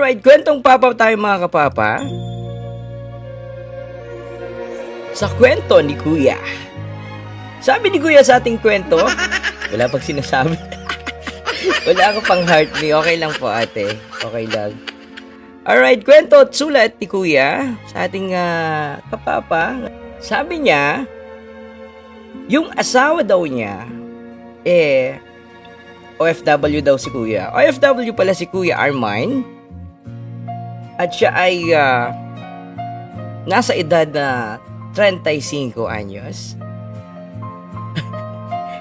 Alright, kwentong papa tayo mga kapapa. Sa kwento ni Kuya. Sabi ni Kuya sa ating kwento, wala pang sinasabi. Wala ako pang heart me. Okay lang po ate. Okay lang. Alright, kwento at sulat ni Kuya sa ating kapapa. Sabi niya, yung asawa daw niya, OFW daw si Kuya. OFW pala si Kuya Armine. At siya ay nasa edad na 35 anyos.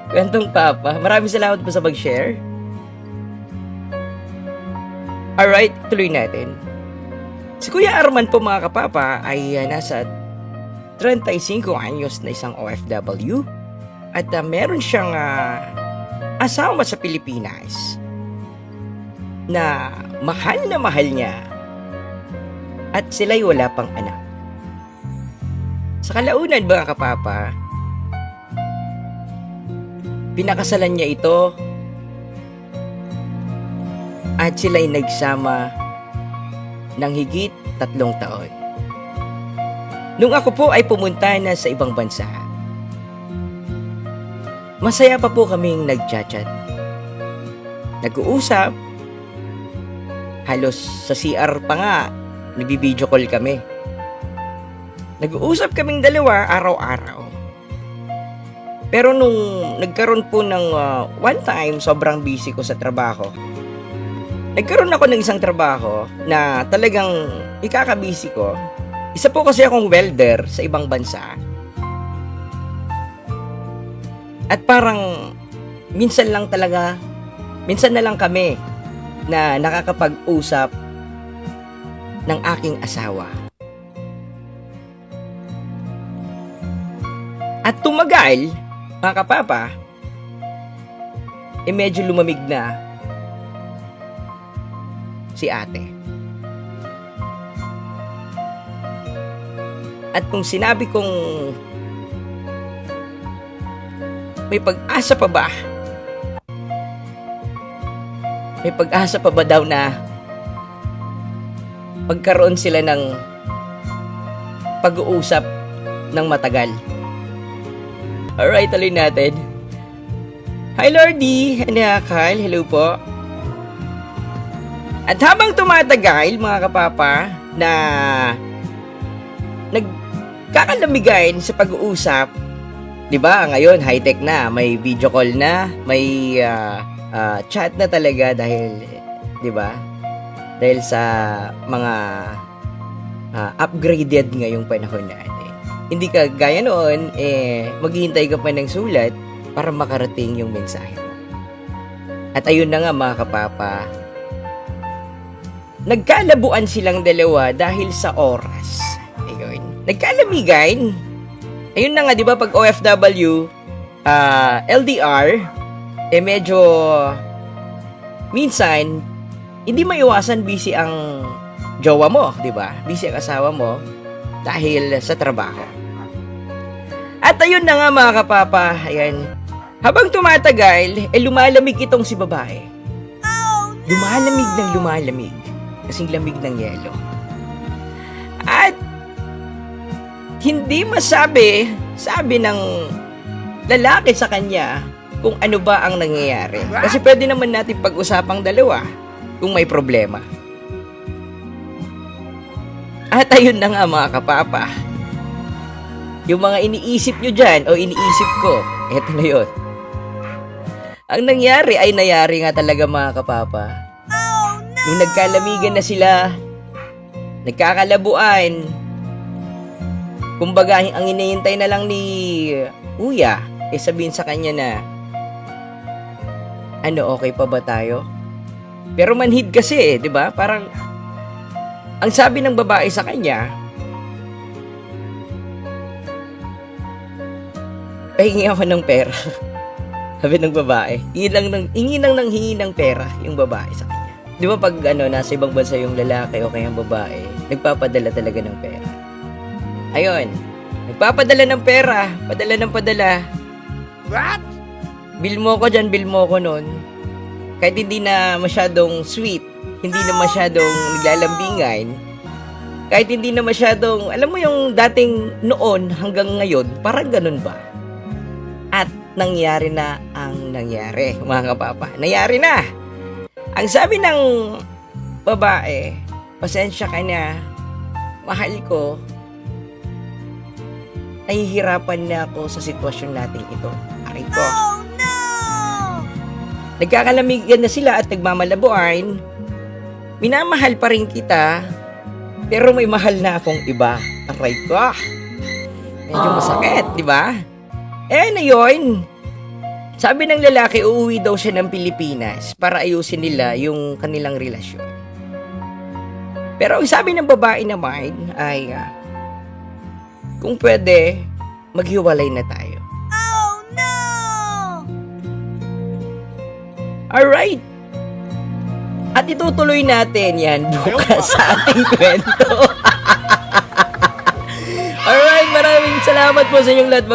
Kwentong papa. Maraming salamat po sa mag-share. Alright, tuloy natin. Si Kuya Arman po mga kapapa ay nasa 35 anyos na isang OFW. At meron siyang asawa sa Pilipinas na mahal niya. At sila'y wala pang anak. Sa kalaunan mga kapapa, pinakasalan niya ito at sila'y nagsama ng higit 3 taon. Nung ako po ay pumunta na sa ibang bansa, masaya pa po kaming nag-chat-chat. Nag-uusap, halos sa CR pa nga, nag-video call kami. Nag-uusap kaming dalawa araw-araw. Pero nung nagkaroon po ng one time, sobrang busy ko sa trabaho. Nagkaroon ako ng isang trabaho na talagang ikakabisi ko. Isa po kasi akong welder sa ibang bansa. At parang minsan na lang kami na nakakapag-usap ng aking asawa. At tumagal, mga kapapa, medyo lumamig na si ate. At kung sinabi kong may pag-asa pa ba? May pag-asa pa ba daw na magkaroon sila ng pag-uusap ng matagal? Alright, tuloy natin. Hi Lordy and Kyle, hello po. At habang tumatagal mga kapapa na nagkakalamigan sa pag-uusap, di ba ngayon high-tech na, may video call na, may chat na talaga dahil, di ba? Dahil sa mga upgraded ngayong panahon natin. Hindi ka gaya noon, maghihintay ka pa ng sulat para makarating yung mensahe mo. At ayun na nga mga kapapa, nagkalabuan silang dalawa dahil sa oras. Ayun. Nagkalamigan. Ayun na nga, di ba, pag OFW, LDR, medyo minsan, hindi maiwasan busy ang jowa mo, di ba? Busy ang asawa mo dahil sa trabaho. At ayun na nga mga kapapa, ayan, habang tumatagal, lumalamig itong si babae. Lumalamig ng lumalamig. Kasing lamig ng yelo. At hindi masabi, sabi ng lalaki sa kanya kung ano ba ang nangyayari. Kasi pwede naman natin pag-usapang dalawa kung may problema. At ayun na nga mga kapapa. Yung mga iniisip nyo dyan o iniisip ko, eto na yun. Ang nangyari ay nayari nga talaga mga kapapa. Nung nagkalamigan na sila, nagkakalabuan, kumbaga ang inihintay na lang ni Kuya, sabihin sa kanya na, okay pa ba tayo? Pero manhid kasi, di ba? Parang, ang sabi ng babae sa kanya, pahingi ako ng pera. Sabi ng babae, hingi ng pera yung babae sa kanya. Di ba pag nasa ibang bansa yung lalaki o kaya yung babae, nagpapadala talaga ng pera. Ayun, nagpapadala ng pera, padala ng padala. What? Bill mo ko dyan, bill mo ko nun. Kahit hindi na masyadong sweet, hindi na masyadong naglalambingan, kahit hindi na masyadong, alam mo yung dating noon hanggang ngayon, parang ganun ba? At nangyari na ang nangyari, mga kapapa. Nangyari na! Ang sabi ng babae, pasensya ka na, mahal ko, nahihirapan na ako sa sitwasyon natin ito. Aray ko. Nagkakalamigan na sila at nagmamalabuan. Minamahal pa rin kita, pero may mahal na akong iba. Aray ko. Medyo masakit, di ba? Na yun. Sabi ng lalaki, uuwi daw siya ng Pilipinas para ayusin nila yung kanilang relasyon. Pero ang sabi ng babae naman ay, kung pwede, maghiwalay na tayo. Alright. At itutuloy natin yan bukas sa ating kwento. Alright, maraming salamat po sa inyong lahat.